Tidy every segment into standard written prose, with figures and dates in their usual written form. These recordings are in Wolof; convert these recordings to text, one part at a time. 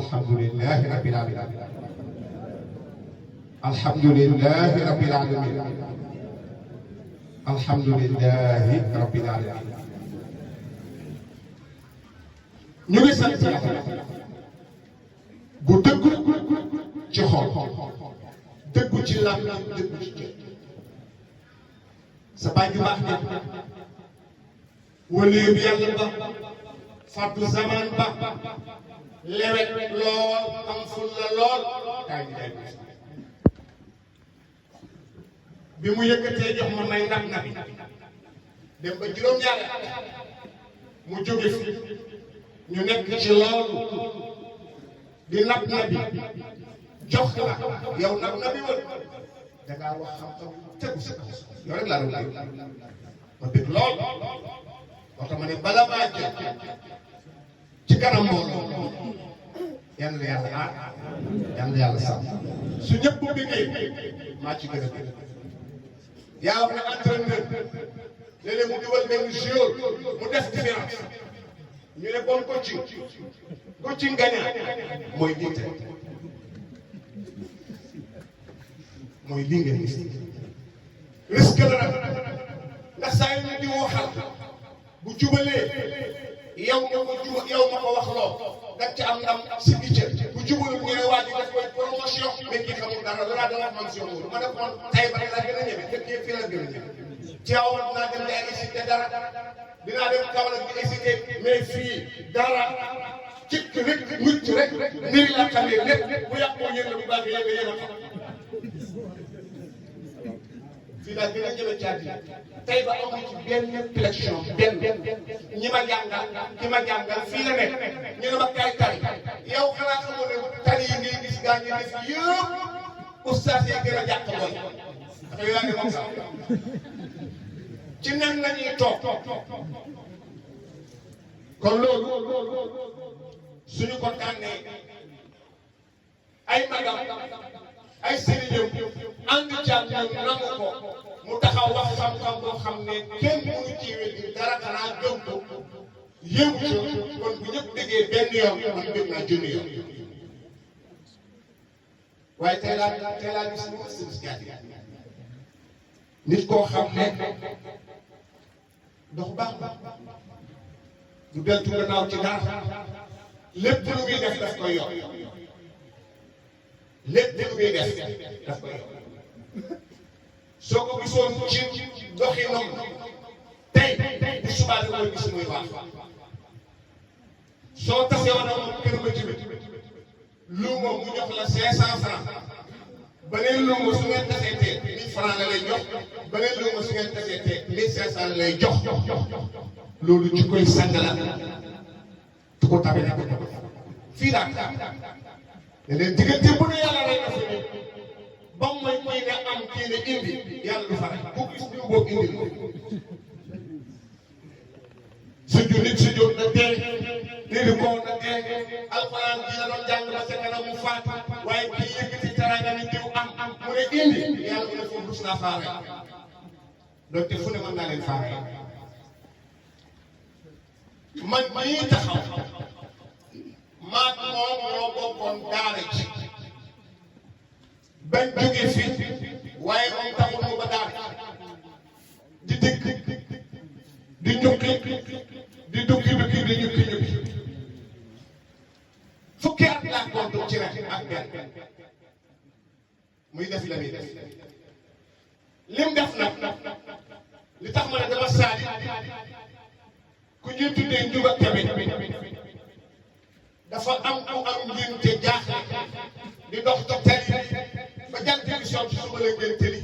alhamdulillahi rabbil alamin alhamdulillahi rabbil alamin alhamdulillahi rabbil alamin ñu ngi sant yàlla bu dëggu ci xol dëggu ci làmmiñ dëggu ci jëf sa baay ju baax ne waliyu bi yàlla ba fàttu zaman ba lewet lool am ful la lool kaay day bi mu yëkkatee jox ma may ndam na bi dem ba juróom-ñaari mu jóge fi ñu nekk ci loolu di nab nabi jox la yow nab nabi woon da ngaa wax xam-xam tegu sa kaw yow rek laa doon dégg ma dégg lool wax ma ne bala maa jël ci kanam mbooloo yal na yàlla aar yal na yàlla sàmm su ñëpp bu bëggee maa ci gën a bëgg yaa wax ne entraîneur léeg-léeg mu dugal benn joueur mu def différence ñu ne bon coaching gagnant mooy lii tey mooy lii ngeen gis risque la nag ndax saa yu ne di waxal bu jubalee yow nga ko wax loo da ci am ndam si gicce bu jubalul ñu ne waa ji def koy promotion mais kii xamul dara danaa dana mention boobu ma ne ko tay ba la gën a ñeme dëkk yëpp fii la gën a ñeme Tiwaawan dinaa dem di excité dara dinaa dem Kaolack di excité mais fii dara cikk rek mucc rek nii la xamee lépp bu yàqoo yéen la bu baax yéen a xam fii daal gën a ñeme caati tey ba amul ci benn élection benn ñi ma jàngal fii la nekk ñu ne ma kay tari yow xanaa xamoo ne tari yi ngay gis gaa ñi def yëpp oustaz yi gën a jàpp mooy dafa yaa ngi moom sax ci nen la ñuy toog kon loolu suñu ko tànnee ay magam ay sëriñam ànd jàng nangu ko mu taxaw wax xam-xam boo xam ne kenn mënu ci wéddi dara xanaa gëm ko yëngu ci kon bu ñëpp déggee benn yoon man bëgg naa junni yoon waaye tey laa gis ni ma nit koo xam ne dox baax du deltu gannaaw ci dara lépp lu muy def daf koy yor lépp lu muy def daf koy yor soo ko gisoon ci doxinam tey bu subaa da koy gis muy baax soo tasee woon ak kër ba ci luuma mu jox la 500 francs beneen luuma su ngeen tasee tee 1000 francs la lay jox beneen luuma su ngeen tasee tee 1500 la lay jox loolu ci koy sangala tu ko tabe na ko fii daal ne leen diggante bu ne yàlla lay def ba mooy mooy nga am kii ne indi yàlla du fare bu boobu indi sujjóot na dee lii ko na dee alxuraan ji la doon jàng ba sa kanam mu faat waaye kii yëkkati teraanga ni diw am mu ne indi yàlla mu ne foofu rus naa faare donc fu ne mën naa leen faare man mii taxaw maag moom moo bokkoon daara ci bañ jóge fi waaye moom taxul mu ba daara di dëkk di ñukki di dukki di ñukki fukki at laa kontu ci rek ak benn muy def la muy def lim def nag li tax ma ne dama saali ku ñuy tuddee Njuga Kebe dafa am ku am ngénte jaaxle di dox ci tali ba jant bi soog ci suba la ngénte li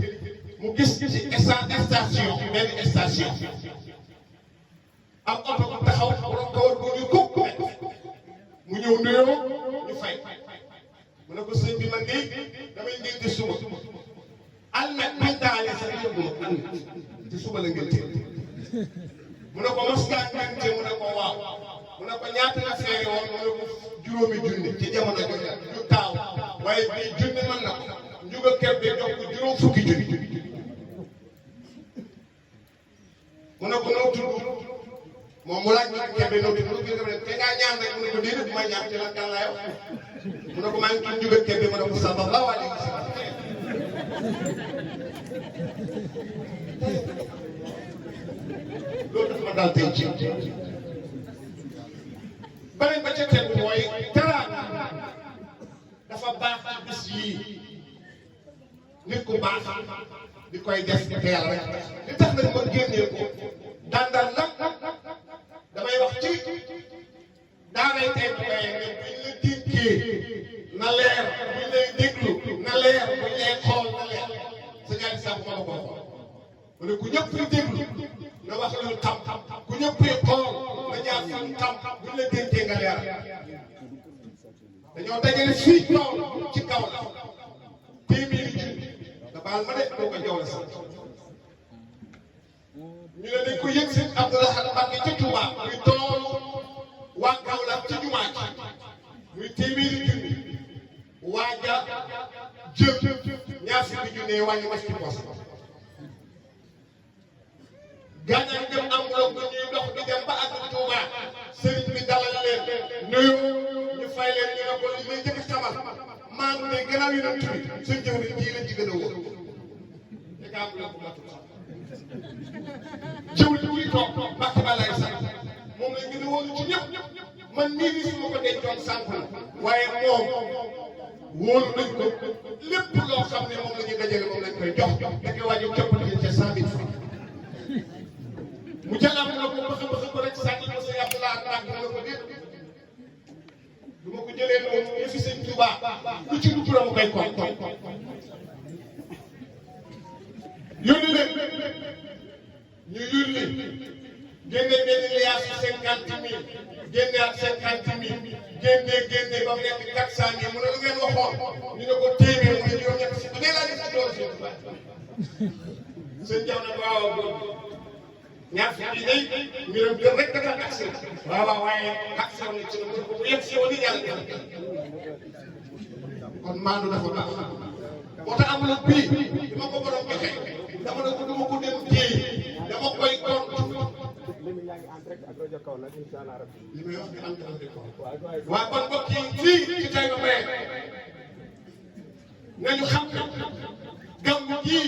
mu gis ci station benn station am oto bu taxaw borom kawar bu ñu kuk mu ñëw nuyoo ñu fay mu ne ko sëñ bi man de damay ngénte suba almet mañ daale sa yëguma te suba la ngénte mu ne ko mos ngaa ngénte mu ne ko waaw mu ne ko ñaata nga feere woon mu ne ko juróomi junni ci jamono jooju ñu taaw waaye bii junni mën na ko Njuga Kebe jox ko juróom fukki junni mu ne ko noo tudd moom mu laaj Njuga Kebe noo tudd te ngaa ñaan rek mu ne ko déedéet bu may ñaan ci lan kan laay wax mu ne ko maa ngi tudd Ndiouga Kébé mu ne ko sallallahu alayhi wa sallam loolu dafa ma daal tey ci beneen ba ca tegu mooy teraanga dafa baax ci bis yii nit ku baax di koy def te yàlla rek li tax nag ma génnee ko daan nag damay wax ci daaray tey bu ngay ne buñ la tinkee na leer buñ lay déglu na leer buñ lay xool na leer sa ñaari sax ma ko xool mu ne ku ñëpp di déglu na wax lu tam ku ñëpp di xool na jaar fi tam buñ la dénkee nga leer dañoo dajale fii ci kaw la téeméeri junni da baal ma de doo ko jaw la sax ñu ne dañ ko yëg seen Abdoulaye Mbacke ca Touba muy toolu waa Kaolack ci jumaa ji muy téeméeri junni waaja jël ñaar fukki junni wàññi ma ci poos gànnaar dem am loolu ba ñuy dox di dem ba àgg Touba sëriñ bi dalal leen nuyu ñu fay leen ñu ne ko li may jëkk xamal maa ngi ne gannaaw yi nag tuuti suñ jëwriñ ji lañ ci gën a wóor te gaa am loolu la tudd jëwriñ muy toog Mbacke Balaye sax moom lañ gën a wóor ci ñëpp man nii nii su ma ko dencoon sànq la waaye moom wóolu nañ ko lépp loo xam ne moom la ñuy dajale moom lañ koy jox da koy waaj a coppati ca 100 000 francs mu jëlaat na ko bëgg ko rek sànni ko sa yàlla laa tàgg na ko déet du ma ko jëlee noonu yëfi sëñ Touba lu ci dugg la mu koy kon yónni leen ñu yónni génne benn liaas 50 000 génne ak 50 000 génne ba mu nekk 400 000 mu ne lu ngeen waxoon ñu ne ko téeméer mu ne juróom-ñett si ba dee laa def si doole sëñ Touba sëñ Jaw na waaw ñaar fi yi day mbiram bi rek dafa taxi waaw waaye taxi woon na ci lu ko bu yegg si woon yàlla kon maandu dafa baax moo tax amul bii dama ko borom joxe dama ne ko dama ko dem téye dama koy compte li muy wax ni am na ko waaw kon mbokk yi fii ci tey ba mbéy nañu xam gàmmu gii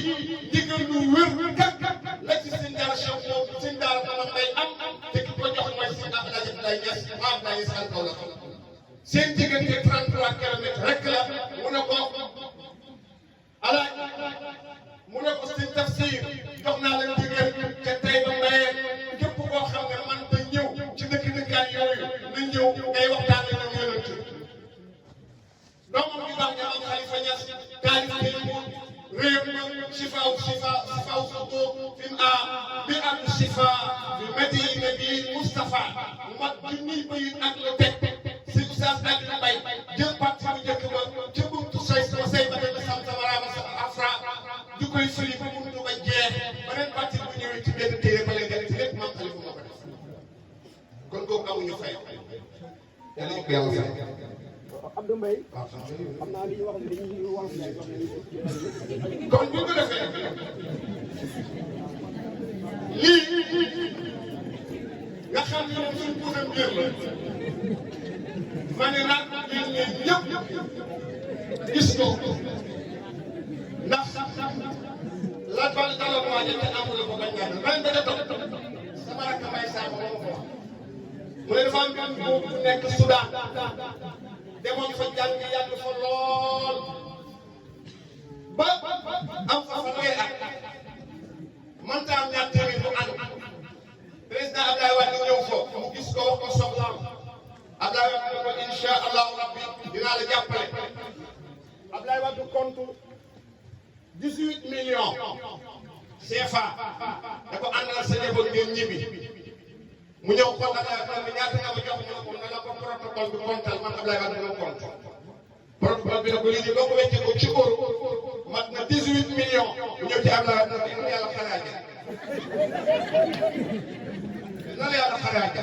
ndigal lu wér la ci seen dara Cheikh moom seen dara dama bay am te ki ko jox mooy seen Abdoulaye Abdoulaye Niass maa Abdoulaye Niass al kaw la seen diggante 33 kilomètres rek la mu ne ko ala mu ne ko seen tafsir jox naa leen ndigal te tey ba maye képp koo xam ne man ta ñëw ci dëkk-dëkkaan yooyu na ñëw ngay waxtaan ak ñoom yonent doomam bi baax ña am Khalifa Niass taalif réew شفاء في الآن بأن الشفاء في مدينة المصطفى mat junniy bayit ak lu teg si oustaz ak lu bay jël parti bu njëkk ba ca buntu say ba dem sam samaraama sa afra di koy fëli ba mënuñu ba jeex beneen parti bu ñëwee ci benn téere ba leen gën ci lépp maam Khalifa moo ko def kon kooku amuñu fay yàlla ñu ko yàlla fay Abdou Mbaye xam naa li ñu wax dañuy wax kon bu ko defee lii nga xam ne moom suñ puudar mbir la ma ne nag yéen ñëpp gis ko ndax la bal dala waaje te amul ko bañ ñaan ren ba toog sama rakk may saa ko ko wax mu ne dafa am benn boobu bu nekk Soudan demoon fa jàng yàgg fa lool ba am fa fanweeri at mënta am ñaar téeméer bu ànd président Abdoulaye Wade ñëw foofu mu gis ko wax ko soxlaam Abdoulaye Wade ne ko incha allahu rabbi dinaa la jàppale Abdoulaye Wade compte 18 millions CFA da ko àndal sa njaboot ngeen ñibbi mu ñëw xool Abdoulaye Wade ñaata nga ma jox ñu ko ne la ko protocole bi kontal man Abdoulaye Wade dina compte protocole bi ne ko lii boo ko weccee ko ci euro mat na 18 millions mu ñëw ci Abdoulaye Wade ne yàlla xaraaje na la yàlla xaraaje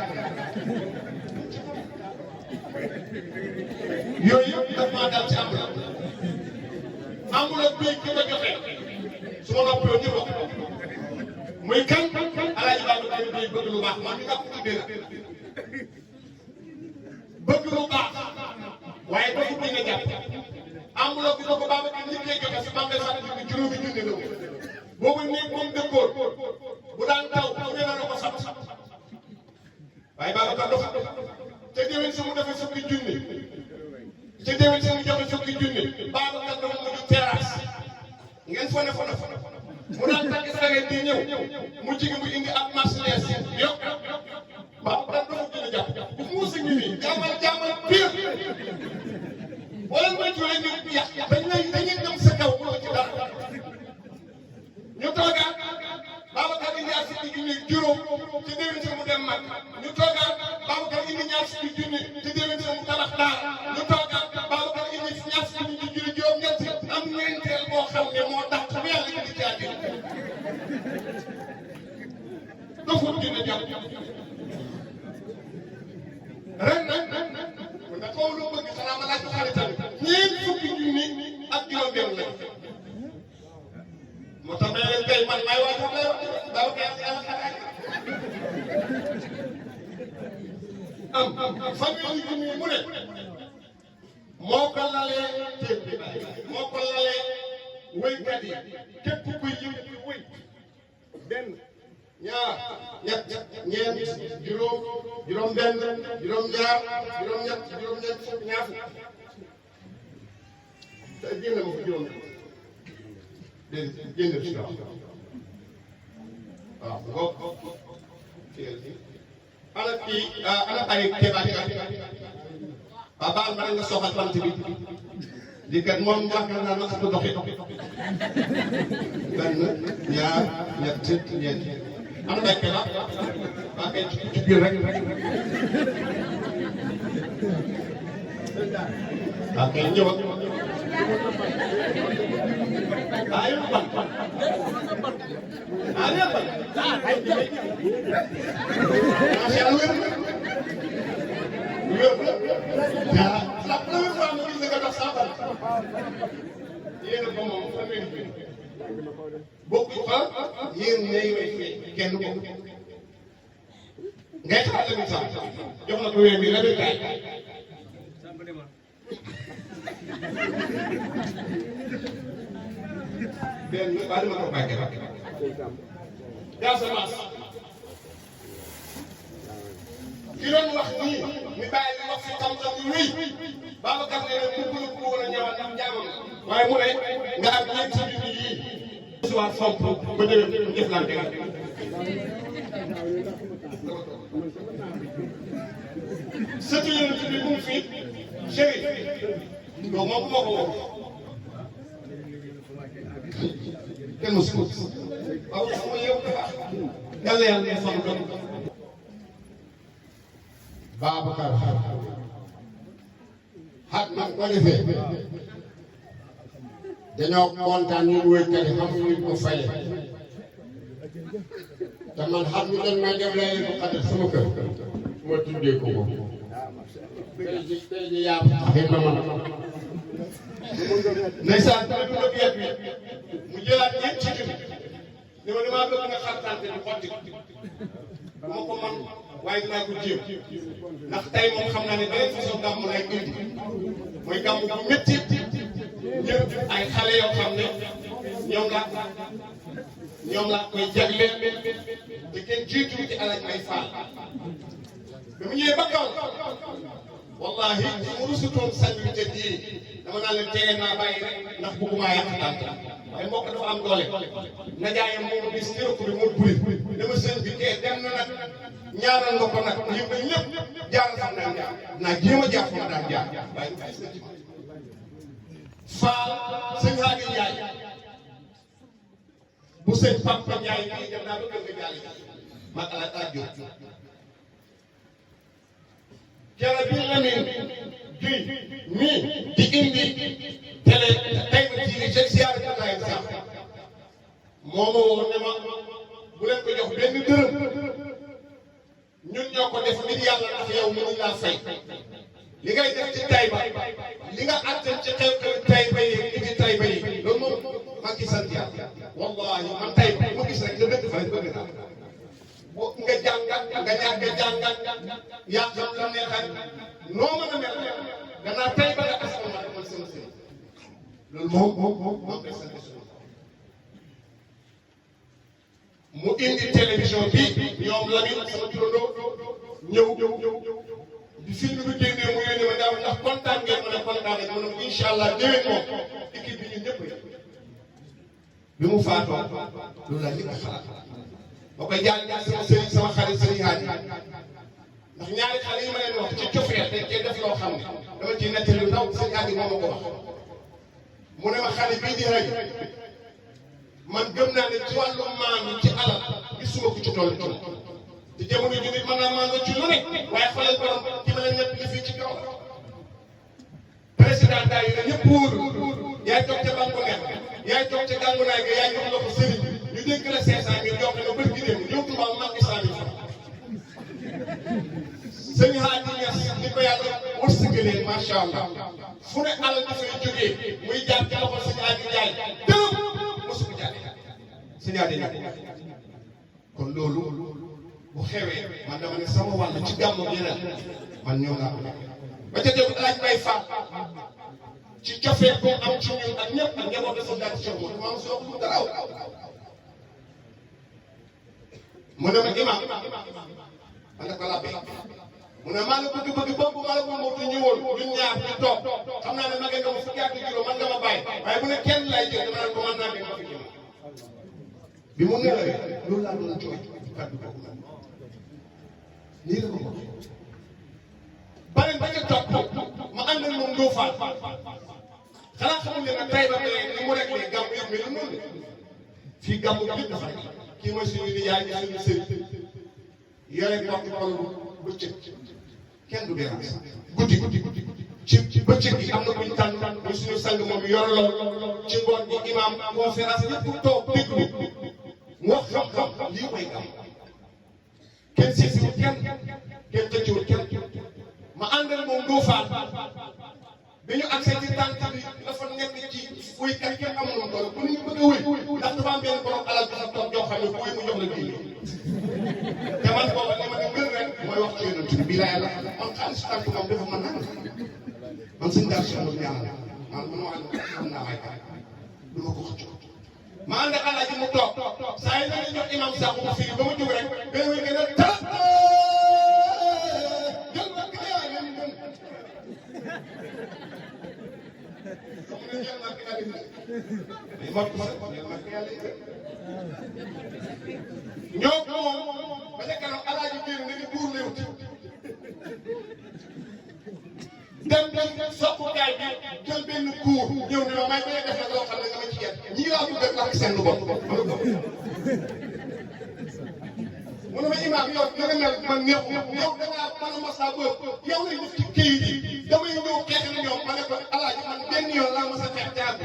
yooyu yëpp daf maa dal ci amul ak béy ki ko joxe su ma noppaloo ñu bokk muy kan Alaaji Ba day bëgg lu baax man mi nga ko tuddee la bëgg lu baax waaye dafa bëgg nga jàpp enveloppe bi da ko Babacar nit lay joxe si Bambey sax bi juróomi junni la boobu néeg moom dëkkoon bu daan taw bu ne la ko sab waaye Babacar dafa te déwén si mu defee fukki junni te déwén si mu joxe fukki junni Babacar dafa mujj terrasse ngeen fone mu daan tàgg sareet di ñëw mu jigi mu indi ak Mercedes yokk Babacar dafa gën a jàpp bu muusi ngi nii jàmmal pire wala mooy ci ñu yàq dañuy dem sa kaw mu ci dara ñu toogaat Babacar indi ñaar fukki junni juróom ci déwén si mu dem mag ñu toogaat Babacar indi ñaar fukki junni ci déwén si mu tabax daara ñu toogaat Babacar indi ñaar fukki junni juróom-ñett am ñeenteel boo xam ne moo tax bu yàlla indi ci àddina dofut dina jàpp ren mun na kaw lu bëgg xanaa ma laaj ko xaritam ñeent fukki junni ak juróom-benn la moo tax may leen kay man maay waajur lay wax daaw kay yàlla xalaat fanweeri junni mu ne moo ko lalee téeb bi moo ko lalee wéykat yi képp kuy yëngu ci wéy benn ñaar ñett ñeent juróom benn juróom ñaar juróom ñett juróom ñett fukk ñaar fukk te génn ma ko juróom déedéet génn ci kaw waaw ngoog ana kii ana ay kébaat waaw baal ma nga soxal bant bi di kat moom wax naa ma ko doxi benn ñaar ñett ñeent ana ay kébaat waa kay ci biir rek waa kay ñëw ayo ban ayo ban ya la première fois ma gis nga dox sa ban yéen ko moom fa ngeen bi bokku fa yéen ne kenn ko ngay xaar la sax jox na ko wéy bi la kay benn baal ma ko bàggee ba Casamance ki doon wax nii mi bàyyi li wax si tam-tam yu wéy Babacar ne mu bëgg ko woon a ñëwaat ndax jaamam waaye mu ne nga am ñeent si junni yii si waat somp ba déwén mu jëflante nga surtout yéen ci bi mu ngi fii Chérif donc moom moo ko woo kenn mu si ko waaw sama yow dafa yàlla yàlla fan doon Babacar xat nag ko defee dañoo kontaan ñun wéykat yi xam ñu ko faye te man xam ñu leen may dem lay ko xatal sama kër ma tuddee ko ko tey ji yaa taxit na man ndeysaan dama dugg yet bi mu jëlaat ñeent ci junni ni ma damaa bëgg nga xartante di xotti dama ko man waaye dinaa ko jéem ndax tey moom xam naa ne beneen façon gàmm lay indi mooy gàmm bu métti ñëw ay xale yoo xam ne ñoom la koy jagleel te kenn jiitu ci Alaaji Mbay Fall ba mu ñëwee ba kaw wallahi su ma rusutoon sañ bi te di dama naan leen tege naa bàyyi rek ndax bëgguma yàq tànk waaye mbokk dafa am doole na jaayam moom bis kërëb bi moo buri dama sëñ bi kee dem na nag ñaanal nga ko nag yëpp ñëpp jaar xam naa jaar naa jéem a jaar fa ma daan jaar waaye Faal sëñ Haadi Njaay bu sëñ Papa Njaay kii dem naa ba kër nga jàll mag ala tajjo kere bi Lamin Guy mii di indi télé tey ba ci jeg siyaar ka laay sax moo ma woo ne ma bu leen ko jox benn dërëm ñun ñoo ko def nit yàlla ndax yow mënuñ laa fay li ngay def ci Taïba li nga àttan ci xew-xew Taïba yi ci Taïba yi loolu moom maa ngi sant yàlla wallahi man Taïba ma gis rek nga dëkk fa bëgg naa boo nga jàngat nga ñàkk a jàngat yaa xam la neexal noo mën a mel gannaaw tey ba nga askan ma demal sama sëriñ loolu moom day sant suñu mu indi télévision bi ñoom Lamine sama turandoo ñëw di film bi génnee mu yónnee ma daaw ndax kontaan ngeen ma ne kontaan ngeen ma ne incha allah déwén moom équipe bi ñun ñëpp bi mu faatoo loolu laa njëkk a xalaat ba koy jaal sama sëriñ sama xarit sëriñ Haadi ndax ñaari xale yi ma leen wax ci cofeel dañ cee def loo xam ne dama ciy nettali lu ndaw sëriñ Haadi moo ma ko wax mu ne ma xale bii di rëy man gëm naa ne ci wàllu maanu ci alal gisuma ko ci tool te jamono ji nit mën naa maandoo ci lu ne waaye xoolal borom ci ma leen ñett li fii ci kaw président daay yi ñëpp wóoru yaay toog ca banque nekk yaay toog ca gàngunaay ga yaay jox la ko sëriñ ñu dénk la 500 ngir jox la bët gi dem ñëw Tuuba mu mag 100 000 sëñ Haadi Ñas ni ko yàlla wërsëgalee macha allah fu ne alal dafay jógee muy jaar ci loxo sëñ Haadi Njaay dërëm mosu ko jaay sëñ Haadi Njaay kon loolu bu xewee man dama ne sama wàll ci gàmmu gi ren man ñëw naa ko ba ca déglu El Hadj Mbaye Fall ci cofee boo am ci ñun ak ñëpp ak njaboot dafa daal ci moom maam soo ko dara mu ne ma imam ma ne ko la mu ne maa la bëgg boobu maa la ko moo te ñëwoon ñun ñaar ñu toog xam naa ne ma ngeen ma fukki at juróom man nga ma bàyyi waaye bu ne kenn lay jël dama naan ko mën naa dem ma fi bi mu nelawee loolu laa doon jooy kàddu boobu nag nii la ko moom beneen ba ca topp ma ànd ak moom Ndofane xanaa xamul ne nag tey ba tey ni mu réglé gàmmu yëpp mais noonu la fii gàmmu yëpp dafa kii mooy suñu nijaay di suñu sëriñ yore porte-parole bëccëg kenn du dérange guddi ci bëccëg gi am na ku ñu tànn muy suñu sang moom yor lool ci ngoon gi imam conférence ñëpp toog déglu mu wax xam-xam lii mooy gàmm kenn seesiwul kenn tëcciwul kenn ma àndal moom Ndofane bi ñu accès ci tànk bi dafa nekk ci wuy kat kenn amul lu mu toll bu ñu bëgg a wuy ndax dafa am benn borom alal bi sa toog joo xam ne wuy mu jox la bii te man booba li ma ne gën rek mooy wax ci yonent bi bii laa yàlla man xaalis tànk moom dafa mën naan man suñu daal si amul ñaanal man xam naa may kat du ma ko xëcc ma ànd ak alaaji mu toog saa yi dañuy jox imam sax mu firi ba mu jóg rek benn wuy gën a tas jël ba ki yaa leen gën xam nga jël naa ki yaa leen gën mais mot ko jël naa ki yaa leen gën ñoo moom ba ca kanam alaaji génn ne ni buur léew dem sokkukaay bi jël benn kuur ñëw ne ma may bañ a def nag loo xam ne nga ma ci yet ñii laa bëgg a lakk seen lu bopp mu ne ma imaam yow na nga mel man neexu yow da ngaa mën a masaa boobu yow lay def ci këyit yi damay ñëw xeex na ñoom ma ne ko alaaji man benn yoon laa mas a xeex jaabu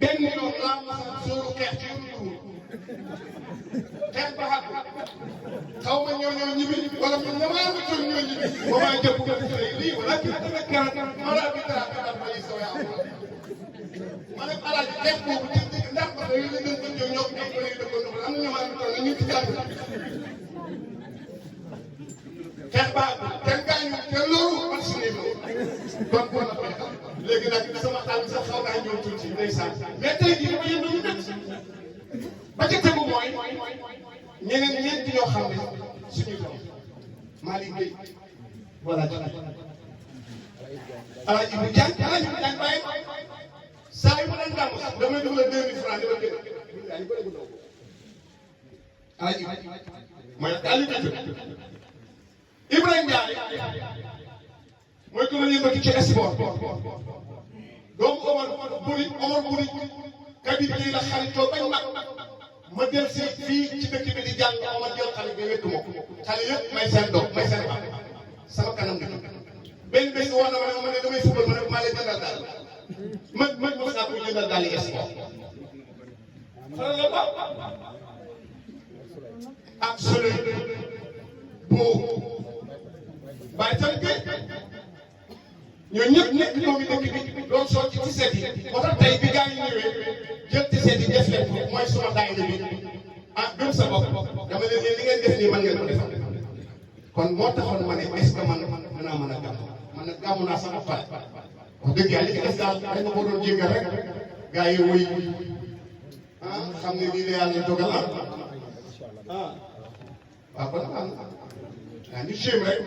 benn yoon laa mas a sóoru xeex ci yoonu xeex ba xàgg xaw ma ñoo ñibbi wala man ñamaa ma toll ñoo ñibbi ba maa jëpp ko lii wala kii dama kaat ma laa bi dara ka ma yi saw yaa ma ne alaaji xeex boobu ci ndax ba yu la gën ko ñëw ñoo ko ko dëkk ko am na ñamaa ma toll ñu ci jàng xeex ba kenn gaañu te loolu man si nii kon bon na xeexal léegi nag sama xaal bi sax xaw naa ñëw tuuti ndeysaan mais tey jii dama yëndu ñu dëkk ba ca tegu mooy ñeneen ñeenti ñoo xam ne suñu doom Malick Gueye voilà Alaaji bu jàng bàyyi saa yu ma daan gàmm sax damay dugal 2000 francs dama gën Alaaji mooy Aliou Ibrahima Ndiaye mooy ko ma yëngatu ci sport doomu Omar Buri Kabir yi la xaritoo bañ mag ma del si fii ci dëkk bi di jàng ma jël xale bi wékk ma xale yëpp may seen doom may seen baax sama kanam nga benn bés wax na ma ne damay fubal ma ne maa lay jëndal daal man mos naa ko jëndal daal yi sport xale la baax ak sole boo bàyyi tam gay ñooñu ñëpp nekk ñoom dëkk bi doon soo ci seet yi moo tax tey bi gaa yi ñëwee jël ci seet yi def leen ko mooy suma daay bi ah gëm sa bopp dama leen li ngeen def nii man ngeen ko defal kon moo taxoon ma ne est-ce que man dinaa mën a gàmm man nag gàmm naa sama pare wax dëgg yàlla li ci des daal dañ ma ko doon jéggal rek gars yi woy xam ne lii la yàlla dogal waaw kon am waaw ñu jéem rek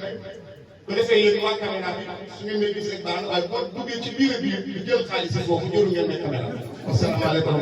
bu defee yéen waa caméra bi su ngeen may gis rek baax na waaye boo duggee ci biir a biir di jël xaalis boobu jëru ngeen may caméra. asalaamaaleykum.